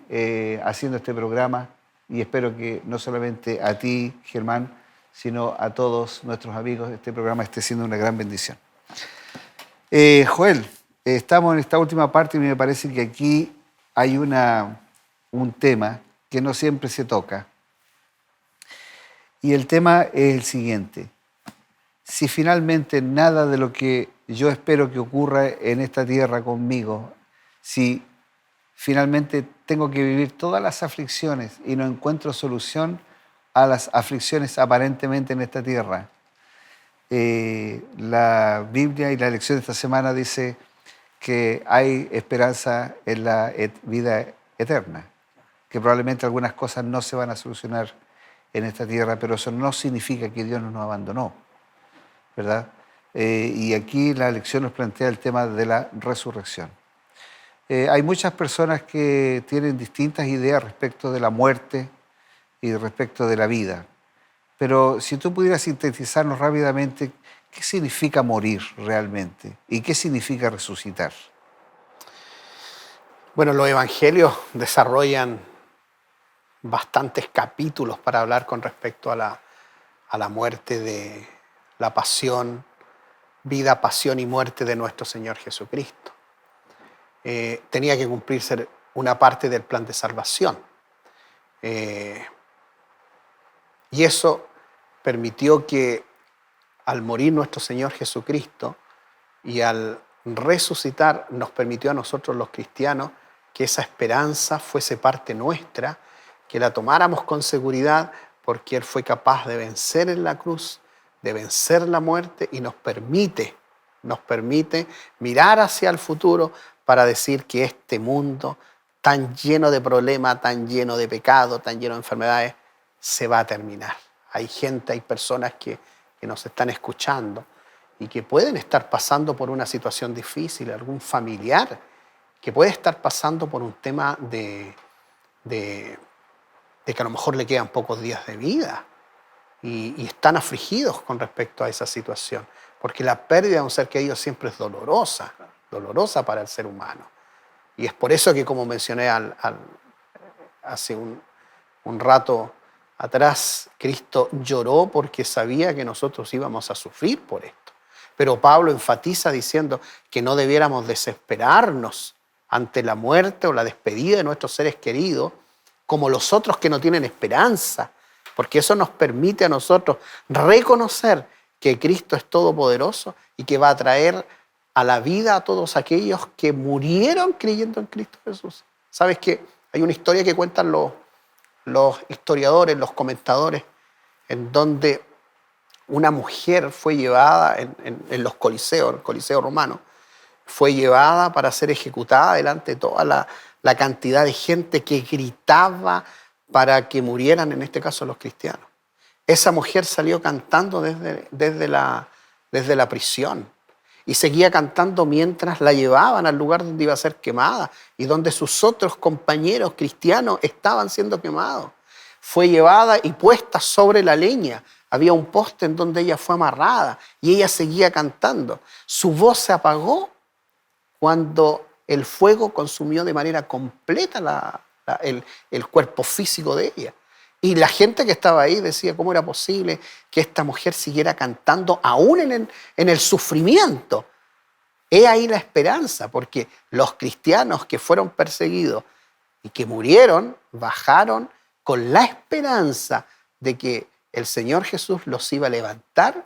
haciendo este programa. Y espero que no solamente a ti, Germán, sino a todos nuestros amigos, este programa esté siendo una gran bendición. Joel, estamos en esta última parte y me parece que aquí hay un tema que no siempre se toca. Y el tema es el siguiente. Si finalmente nada de lo que yo espero que ocurra en esta tierra conmigo, si finalmente tengo que vivir todas las aflicciones y no encuentro solución a las aflicciones aparentemente en esta tierra, la Biblia y la lección de esta semana dice que hay esperanza en la vida eterna, que probablemente algunas cosas no se van a solucionar en esta tierra, pero eso no significa que Dios no nos abandonó, ¿verdad? Y aquí la lección nos plantea el tema de la resurrección. Hay muchas personas que tienen distintas ideas respecto de la muerte y respecto de la vida, pero si tú pudieras sintetizarnos rápidamente, ¿qué significa morir realmente? ¿Y qué significa resucitar? Bueno, los evangelios desarrollan bastantes capítulos para hablar con respecto a la muerte, de la pasión, vida, pasión y muerte de nuestro Señor Jesucristo. Tenía que cumplirse una parte del plan de salvación. Y eso permitió que al morir nuestro Señor Jesucristo y al resucitar, nos permitió a nosotros los cristianos que esa esperanza fuese parte nuestra, que la tomáramos con seguridad, porque Él fue capaz de vencer en la cruz, de vencer la muerte, y nos permite mirar hacia el futuro para decir que este mundo tan lleno de problemas, tan lleno de pecado, tan lleno de enfermedades, se va a terminar. Hay gente, hay personas que nos están escuchando y que pueden estar pasando por una situación difícil, algún familiar que puede estar pasando por un tema de que a lo mejor le quedan pocos días de vida y están afligidos con respecto a esa situación, porque la pérdida de un ser querido siempre es dolorosa para el ser humano. Y es por eso que, como mencioné hace un rato atrás, Cristo lloró porque sabía que nosotros íbamos a sufrir por esto. Pero Pablo enfatiza diciendo que no debiéramos desesperarnos ante la muerte o la despedida de nuestros seres queridos, como los otros que no tienen esperanza, porque eso nos permite a nosotros reconocer que Cristo es todopoderoso y que va a traer a la vida a todos aquellos que murieron creyendo en Cristo Jesús. ¿Sabes qué? Hay una historia que cuentan los historiadores, los comentadores, en donde una mujer fue llevada en los coliseos, el coliseo romano, fue llevada para ser ejecutada delante de toda la cantidad de gente que gritaba para que murieran, en este caso, los cristianos. Esa mujer salió cantando desde la prisión y seguía cantando mientras la llevaban al lugar donde iba a ser quemada y donde sus otros compañeros cristianos estaban siendo quemados. Fue llevada y puesta sobre la leña. Había un poste en donde ella fue amarrada y ella seguía cantando. Su voz se apagó cuando el fuego consumió de manera completa el cuerpo físico de ella. Y la gente que estaba ahí decía, ¿cómo era posible que esta mujer siguiera cantando aún en el sufrimiento? He ahí la esperanza, porque los cristianos que fueron perseguidos y que murieron, bajaron con la esperanza de que el Señor Jesús los iba a levantar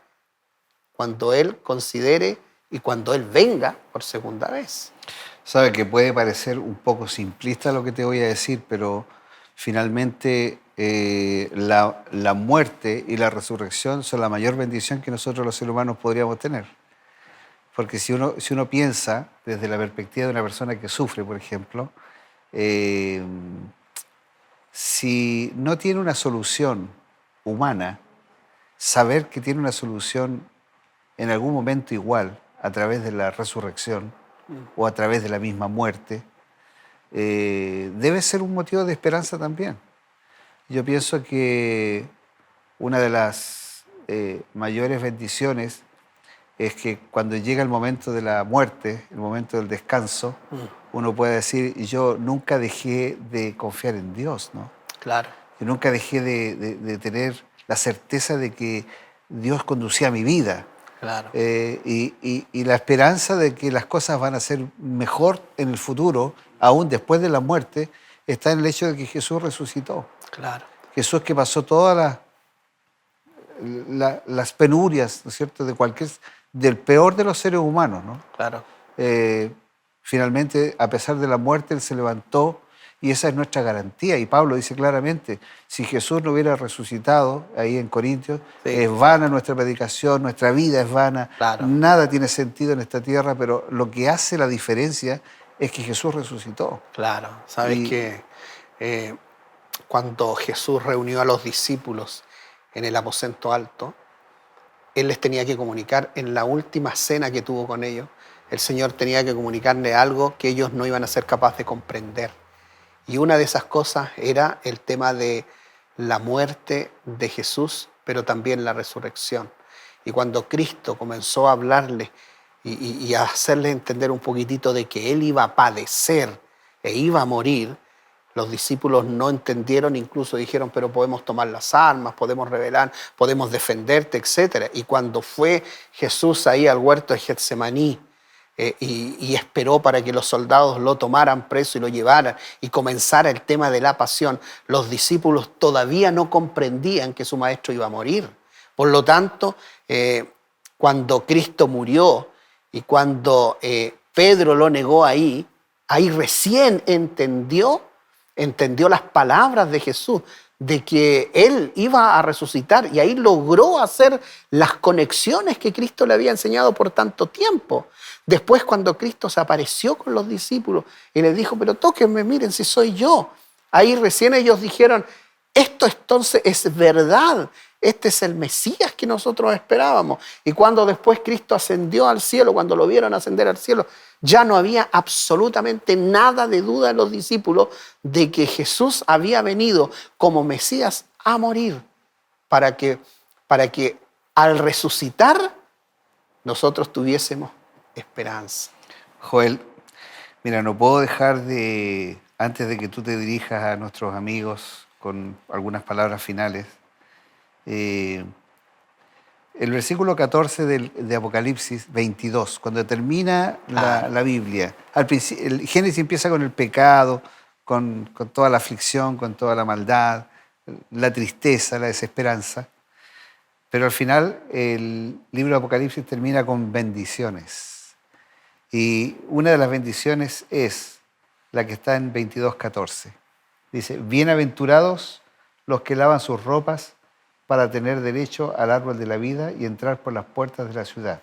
cuando Él considere y cuando Él venga por segunda vez. Sabe que puede parecer un poco simplista lo que te voy a decir, pero finalmente la muerte y la resurrección son la mayor bendición que nosotros los seres humanos podríamos tener. Porque si uno piensa desde la perspectiva de una persona que sufre, por ejemplo, si no tiene una solución humana, saber que tiene una solución en algún momento igual a través de la resurrección o a través de la misma muerte, debe ser un motivo de esperanza también. Yo pienso que una de las mayores bendiciones es que cuando llega el momento de la muerte, el momento del descanso, uno puede decir, yo nunca dejé de confiar en Dios, ¿no? Claro. Yo nunca dejé de tener la certeza de que Dios conducía mi vida. Claro. Y la esperanza de que las cosas van a ser mejor en el futuro, aún después de la muerte, está en el hecho de que Jesús resucitó. Claro. Jesús que pasó todas las penurias, ¿no es cierto?, del peor de los seres humanos, ¿no? Claro. Finalmente, a pesar de la muerte, Él se levantó y esa es nuestra garantía. Y Pablo dice claramente, si Jesús no hubiera resucitado, ahí en Corintios, Sí. es vana nuestra predicación, nuestra vida es vana, Claro. nada tiene sentido en esta tierra, pero lo que hace la diferencia es que Jesús resucitó. Claro. Sabes Y- que cuando Jesús reunió a los discípulos en el aposento alto, Él les tenía que comunicar en la última cena que tuvo con ellos. El Señor tenía que comunicarle algo que ellos no iban a ser capaces de comprender. Y una de esas cosas era el tema de la muerte de Jesús, pero también la resurrección. Y cuando Cristo comenzó a hablarles y a hacerles entender un poquitito de que Él iba a padecer e iba a morir, los discípulos no entendieron, incluso dijeron, pero podemos tomar las armas, podemos rebelar, podemos defenderte, etc. Y cuando fue Jesús ahí al huerto de Getsemaní, y esperó para que los soldados lo tomaran preso y lo llevaran y comenzara el tema de la pasión, los discípulos todavía no comprendían que su maestro iba a morir. Por lo tanto, cuando Cristo murió y cuando Pedro lo negó ahí recién entendió las palabras de Jesús, de que Él iba a resucitar, y ahí logró hacer las conexiones que Cristo le había enseñado por tanto tiempo. Después, cuando Cristo se apareció con los discípulos y les dijo, pero tóquenme, miren si soy yo. Ahí recién ellos dijeron, esto entonces es verdad, este es el Mesías que nosotros esperábamos. Y cuando después Cristo ascendió al cielo, cuando lo vieron ascender al cielo, ya no había absolutamente nada de duda en los discípulos de que Jesús había venido como Mesías a morir para que al resucitar nosotros tuviésemos esperanza. Joel, mira, no puedo dejar de, antes de que tú te dirijas a nuestros amigos con algunas palabras finales, el versículo 14 de Apocalipsis 22, cuando termina la Biblia, el Génesis empieza con el pecado, con toda la aflicción, con toda la maldad, la tristeza, la desesperanza, pero al final el libro de Apocalipsis termina con bendiciones. Y una de las bendiciones es la que está en 22:14. Dice, bienaventurados los que lavan sus ropas para tener derecho al árbol de la vida y entrar por las puertas de la ciudad.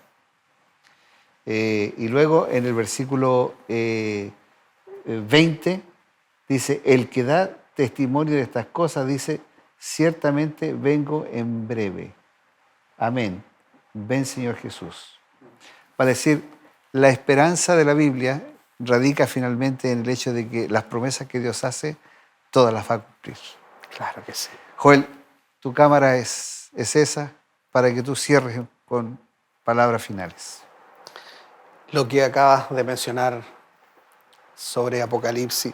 Y luego en el versículo 20 dice, el que da testimonio de estas cosas dice, ciertamente vengo en breve. Amén. Ven, Señor Jesús. Para decir, la esperanza de la Biblia radica finalmente en el hecho de que las promesas que Dios hace, todas las va a cumplir. Claro que sí. Joel, tu cámara es esa para que tú cierres con palabras finales. Lo que acabas de mencionar sobre Apocalipsis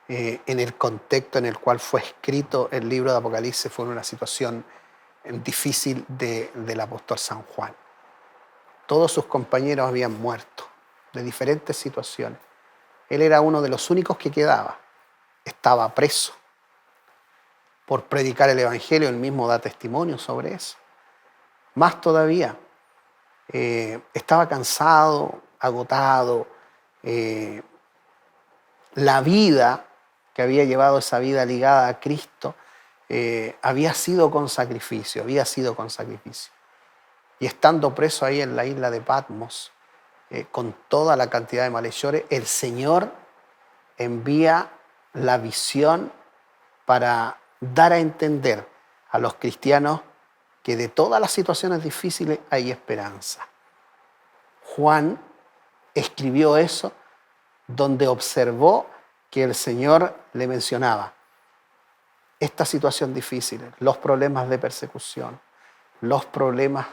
en el contexto en el cual fue escrito el libro de Apocalipsis, fue una situación difícil del apóstol San Juan. Todos sus compañeros habían muerto de diferentes situaciones. Él era uno de los únicos que quedaba. Estaba preso por predicar el Evangelio. Él mismo da testimonio sobre eso. Más todavía, estaba cansado, agotado. La vida que había llevado, esa vida ligada a Cristo, había sido con sacrificio. Y estando preso ahí en la isla de Patmos, con toda la cantidad de malhechores, el Señor envía la visión para dar a entender a los cristianos que de todas las situaciones difíciles hay esperanza. Juan escribió eso donde observó que el Señor le mencionaba esta situación difícil, los problemas de persecución, los problemas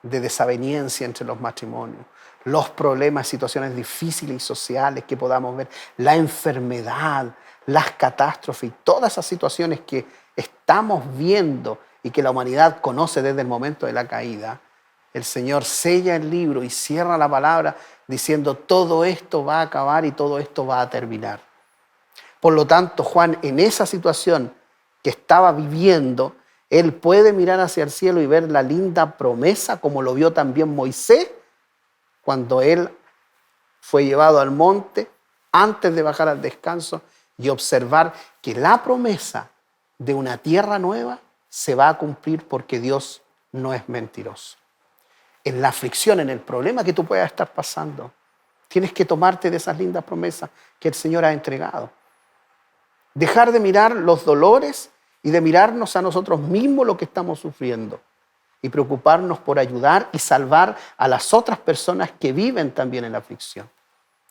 de desaveniencia entre los matrimonios, los problemas, situaciones difíciles y sociales que podamos ver, la enfermedad, las catástrofes, todas esas situaciones que estamos viendo y que la humanidad conoce desde el momento de la caída. El Señor sella el libro y cierra la palabra diciendo todo esto va a acabar y todo esto va a terminar. Por lo tanto, Juan, en esa situación que estaba viviendo, él puede mirar hacia el cielo y ver la linda promesa, como lo vio también Moisés, cuando él fue llevado al monte antes de bajar al descanso, y observar que la promesa de una tierra nueva se va a cumplir porque Dios no es mentiroso. En la aflicción, en el problema que tú puedas estar pasando, tienes que tomarte de esas lindas promesas que el Señor ha entregado. Dejar de mirar los dolores y de mirarnos a nosotros mismos lo que estamos sufriendo y preocuparnos por ayudar y salvar a las otras personas que viven también en la aflicción.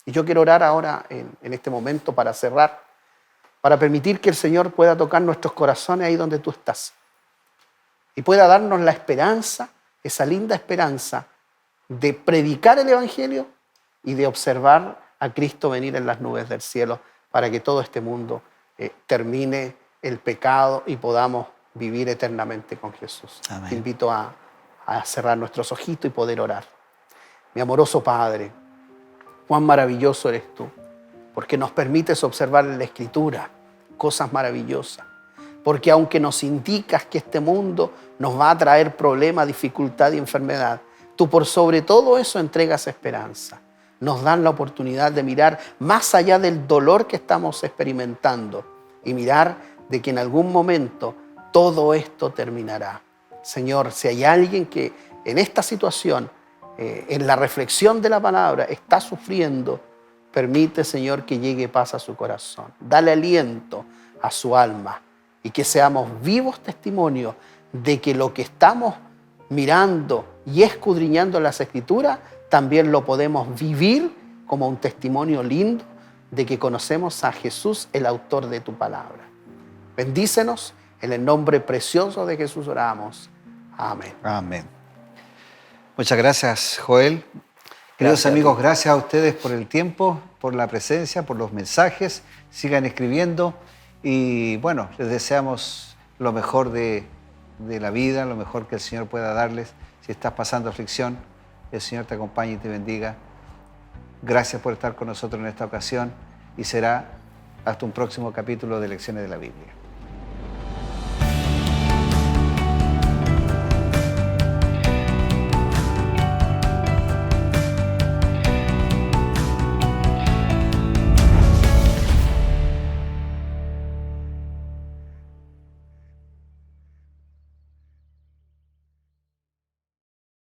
Y yo quiero orar ahora en este momento para cerrar, para permitir que el Señor pueda tocar nuestros corazones ahí donde tú estás y pueda darnos la esperanza, esa linda esperanza de predicar el Evangelio y de observar a Cristo venir en las nubes del cielo para que todo este mundo termine el pecado y podamos vivir eternamente con Jesús. Amén. Te invito a cerrar nuestros ojitos y poder orar. Mi amoroso Padre, cuán maravilloso eres tú, porque nos permites observar en la Escritura cosas maravillosas, porque aunque nos indicas que este mundo nos va a traer problemas, dificultad y enfermedad, tú por sobre todo eso entregas esperanza. Nos dan la oportunidad de mirar más allá del dolor que estamos experimentando y mirar de que en algún momento todo esto terminará. Señor, si hay alguien que en esta situación, en la reflexión de la palabra, está sufriendo, permite, Señor, que llegue paz a su corazón. Dale aliento a su alma y que seamos vivos testimonios de que lo que estamos mirando y escudriñando en las Escrituras también lo podemos vivir como un testimonio lindo de que conocemos a Jesús, el autor de tu palabra. Bendícenos, en el nombre precioso de Jesús oramos. Amén. Amén. Muchas gracias, Joel. Queridos amigos, gracias a ustedes por el tiempo, por la presencia, por los mensajes. Sigan escribiendo y bueno, les deseamos lo mejor de la vida, lo mejor que el Señor pueda darles. Si estás pasando aflicción, el Señor te acompañe y te bendiga. Gracias por estar con nosotros en esta ocasión y será hasta un próximo capítulo de Lecciones de la Biblia.